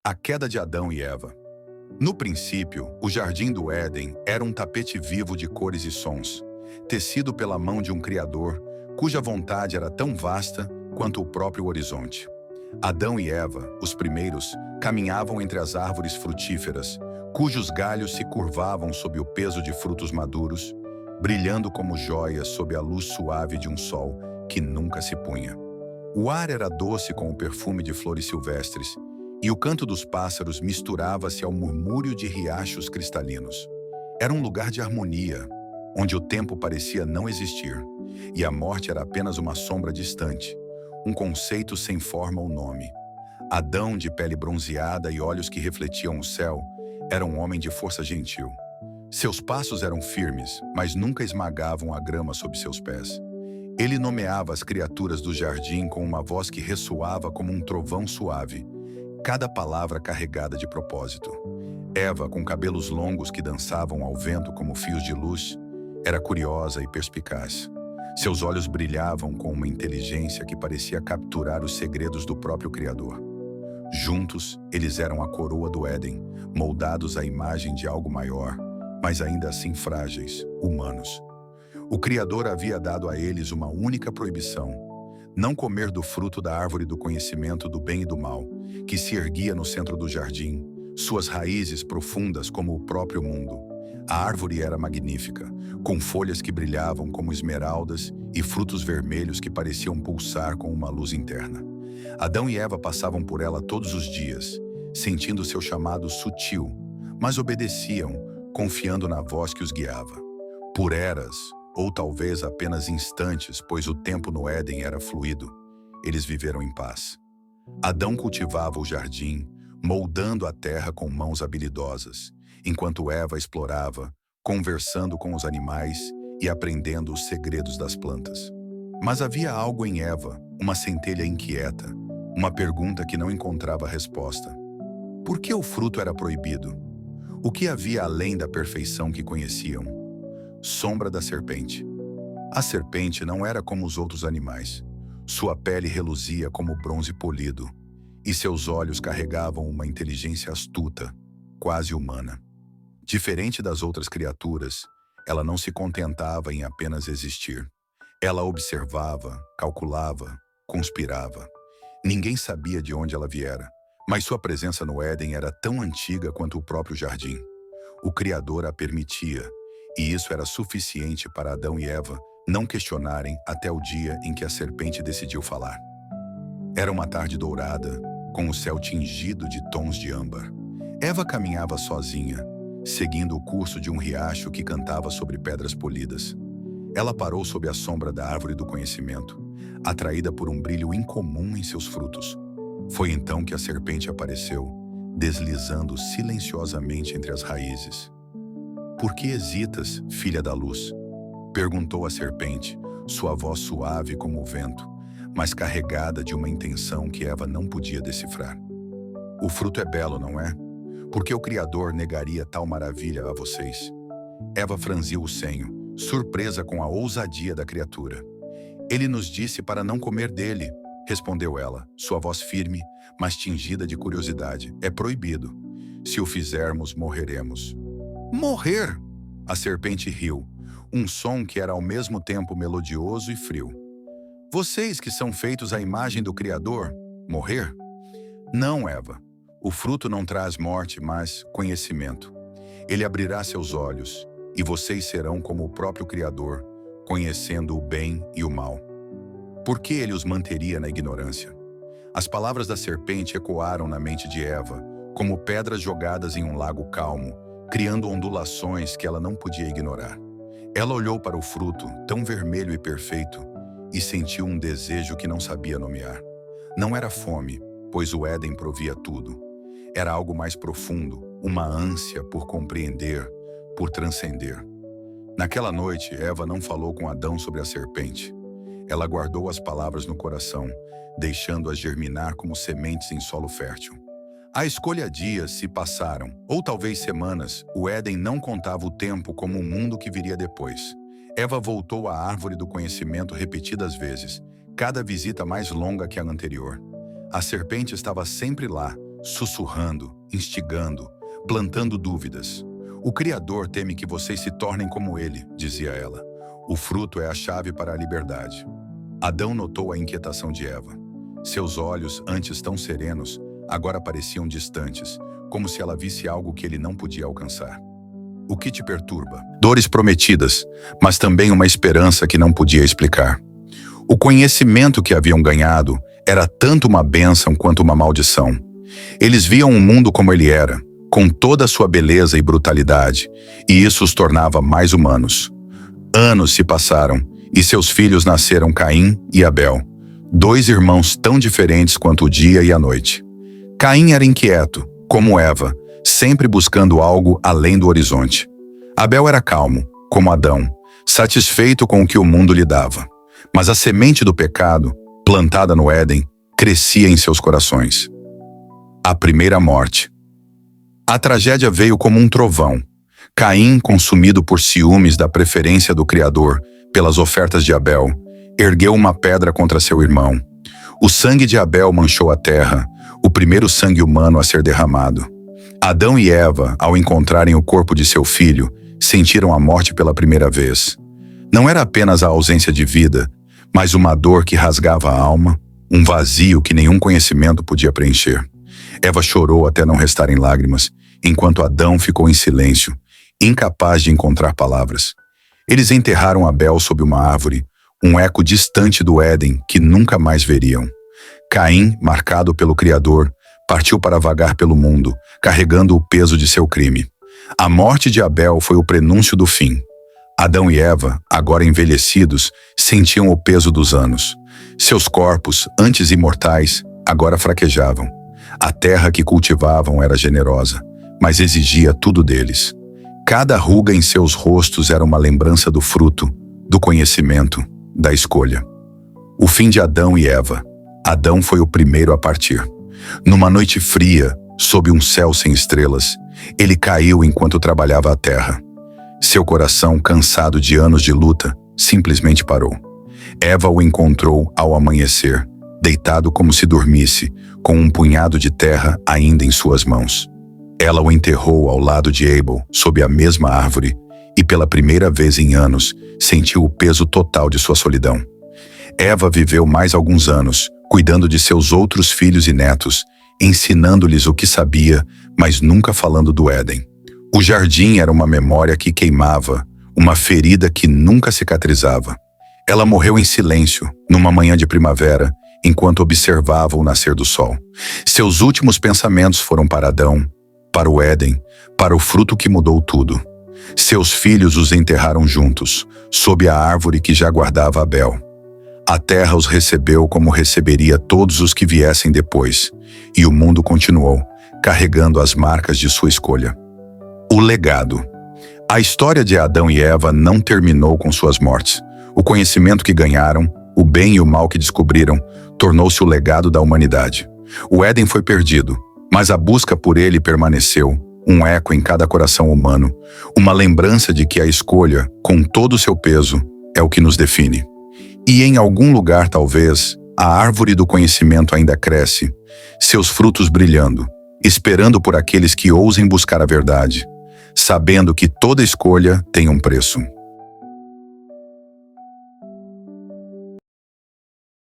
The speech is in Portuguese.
A queda de Adão e Eva. No princípio, o jardim do Éden era um tapete vivo de cores e sons, tecido pela mão de um Criador, cuja vontade era tão vasta quanto o próprio horizonte. Adão e Eva, os primeiros, caminhavam entre as árvores frutíferas, cujos galhos se curvavam sob o peso de frutos maduros, brilhando como joias sob a luz suave de um sol que nunca se punha. O ar era doce com o perfume de flores silvestres, e o canto dos pássaros misturava-se ao murmúrio de riachos cristalinos. Era um lugar de harmonia, onde o tempo parecia não existir, e a morte era apenas uma sombra distante, um conceito sem forma ou nome. Adão, de pele bronzeada e olhos que refletiam o céu, era um homem de força gentil. Seus passos eram firmes, mas nunca esmagavam a grama sob seus pés. Ele nomeava as criaturas do jardim com uma voz que ressoava como um trovão suave, cada palavra carregada de propósito. Eva, com cabelos longos que dançavam ao vento como fios de luz, era curiosa e perspicaz. Seus olhos brilhavam com uma inteligência que parecia capturar os segredos do próprio Criador. Juntos, eles eram a coroa do Éden, moldados à imagem de algo maior, mas ainda assim frágeis, humanos. O Criador havia dado a eles uma única proibição: não comer do fruto da árvore do conhecimento do bem e do mal, que se erguia no centro do jardim, suas raízes profundas como o próprio mundo. A árvore era magnífica, com folhas que brilhavam como esmeraldas e frutos vermelhos que pareciam pulsar com uma luz interna. Adão e Eva passavam por ela todos os dias, sentindo seu chamado sutil, mas obedeciam, confiando na voz que os guiava. Por eras, ou talvez apenas instantes, pois o tempo no Éden era fluido, eles viveram em paz. Adão cultivava o jardim, moldando a terra com mãos habilidosas, enquanto Eva explorava, conversando com os animais e aprendendo os segredos das plantas. Mas havia algo em Eva, uma centelha inquieta, uma pergunta que não encontrava resposta. Por que o fruto era proibido? O que havia além da perfeição que conheciam? Sombra da serpente. A serpente não era como os outros animais. Sua pele reluzia como bronze polido, e seus olhos carregavam uma inteligência astuta, quase humana. Diferente das outras criaturas, ela não se contentava em apenas existir. Ela observava, calculava, conspirava. Ninguém sabia de onde ela viera, mas sua presença no Éden era tão antiga quanto o próprio jardim. O Criador a permitia, e isso era suficiente para Adão e Eva não questionarem até o dia em que a serpente decidiu falar. Era uma tarde dourada, com o céu tingido de tons de âmbar. Eva caminhava sozinha, seguindo o curso de um riacho que cantava sobre pedras polidas. Ela parou sob a sombra da árvore do conhecimento, atraída por um brilho incomum em seus frutos. Foi então que a serpente apareceu, deslizando silenciosamente entre as raízes. "Por que hesitas, filha da luz?" perguntou a serpente, sua voz suave como o vento, mas carregada de uma intenção que Eva não podia decifrar. "O fruto é belo, não é? Por que o Criador negaria tal maravilha a vocês?" Eva franziu o senho, surpresa com a ousadia da criatura. "Ele nos disse para não comer dele", respondeu ela, sua voz firme, mas tingida de curiosidade. "É proibido. Se o fizermos, morreremos." "Morrer?" A serpente riu, um som que era ao mesmo tempo melodioso e frio. "Vocês que são feitos à imagem do Criador, morrer? Não, Eva. O fruto não traz morte, mas conhecimento. Ele abrirá seus olhos, e vocês serão como o próprio Criador, conhecendo o bem e o mal." Por que ele os manteria na ignorância? As palavras da serpente ecoaram na mente de Eva, como pedras jogadas em um lago calmo, criando ondulações que ela não podia ignorar. Ela olhou para o fruto, tão vermelho e perfeito, e sentiu um desejo que não sabia nomear. Não era fome, pois o Éden provia tudo. Era algo mais profundo, uma ânsia por compreender, por transcender. Naquela noite, Eva não falou com Adão sobre a serpente. Ela guardou as palavras no coração, deixando-as germinar como sementes em solo fértil. A escolha dias se passaram, ou talvez semanas. O Éden não contava o tempo como o mundo que viria depois. Eva voltou à árvore do conhecimento repetidas vezes, cada visita mais longa que a anterior. A serpente estava sempre lá, sussurrando, instigando, plantando dúvidas. O Criador teme que vocês se tornem como ele, dizia ela. O fruto é a chave para a liberdade. Adão notou a inquietação de Eva. Seus olhos, antes tão serenos, agora pareciam distantes, como se ela visse algo que ele não podia alcançar. O que te perturba? Dores prometidas, mas também uma esperança que não podia explicar. O conhecimento que haviam ganhado era tanto uma bênção quanto uma maldição. Eles viam o mundo como ele era, com toda a sua beleza e brutalidade, e isso os tornava mais humanos. Anos se passaram, e seus filhos nasceram Caim e Abel, dois irmãos tão diferentes quanto o dia e a noite. Caim era inquieto, como Eva, sempre buscando algo além do horizonte. Abel era calmo, como Adão, satisfeito com o que o mundo lhe dava. Mas a semente do pecado, plantada no Éden, crescia em seus corações. A primeira morte. A tragédia veio como um trovão. Caim, consumido por ciúmes da preferência do Criador pelas ofertas de Abel, ergueu uma pedra contra seu irmão. O sangue de Abel manchou a terra, o primeiro sangue humano a ser derramado. Adão e Eva, ao encontrarem o corpo de seu filho, sentiram a morte pela primeira vez. Não era apenas a ausência de vida, mas uma dor que rasgava a alma, um vazio que nenhum conhecimento podia preencher. Eva chorou até não restarem lágrimas, enquanto Adão ficou em silêncio, incapaz de encontrar palavras. Eles enterraram Abel sob uma árvore, um eco distante do Éden que nunca mais veriam. Caim, marcado pelo Criador, partiu para vagar pelo mundo, carregando o peso de seu crime. A morte de Abel foi o prenúncio do fim. Adão e Eva, agora envelhecidos, sentiam o peso dos anos. Seus corpos, antes imortais, agora fraquejavam. A terra que cultivavam era generosa, mas exigia tudo deles. Cada ruga em seus rostos era uma lembrança do fruto, do conhecimento, da escolha. O fim de Adão e Eva. Adão foi o primeiro a partir. Numa noite fria, sob um céu sem estrelas, ele caiu enquanto trabalhava a terra. Seu coração, cansado de anos de luta, simplesmente parou. Eva o encontrou ao amanhecer, deitado como se dormisse, com um punhado de terra ainda em suas mãos. Ela o enterrou ao lado de Abel, sob a mesma árvore, e pela primeira vez em anos, sentiu o peso total de sua solidão. Eva viveu mais alguns anos, cuidando de seus outros filhos e netos, ensinando-lhes o que sabia, mas nunca falando do Éden. O jardim era uma memória que queimava, uma ferida que nunca cicatrizava. Ela morreu em silêncio, numa manhã de primavera, enquanto observava o nascer do sol. Seus últimos pensamentos foram para Adão, para o Éden, para o fruto que mudou tudo. Seus filhos os enterraram juntos, sob a árvore que já guardava Abel. A terra os recebeu como receberia todos os que viessem depois, e o mundo continuou, carregando as marcas de sua escolha. O legado. A história de Adão e Eva não terminou com suas mortes. O conhecimento que ganharam, o bem e o mal que descobriram, tornou-se o legado da humanidade. O Éden foi perdido, mas a busca por ele permaneceu, um eco em cada coração humano, uma lembrança de que a escolha, com todo o seu peso, é o que nos define. E em algum lugar, talvez, a árvore do conhecimento ainda cresce, seus frutos brilhando, esperando por aqueles que ousem buscar a verdade, sabendo que toda escolha tem um preço.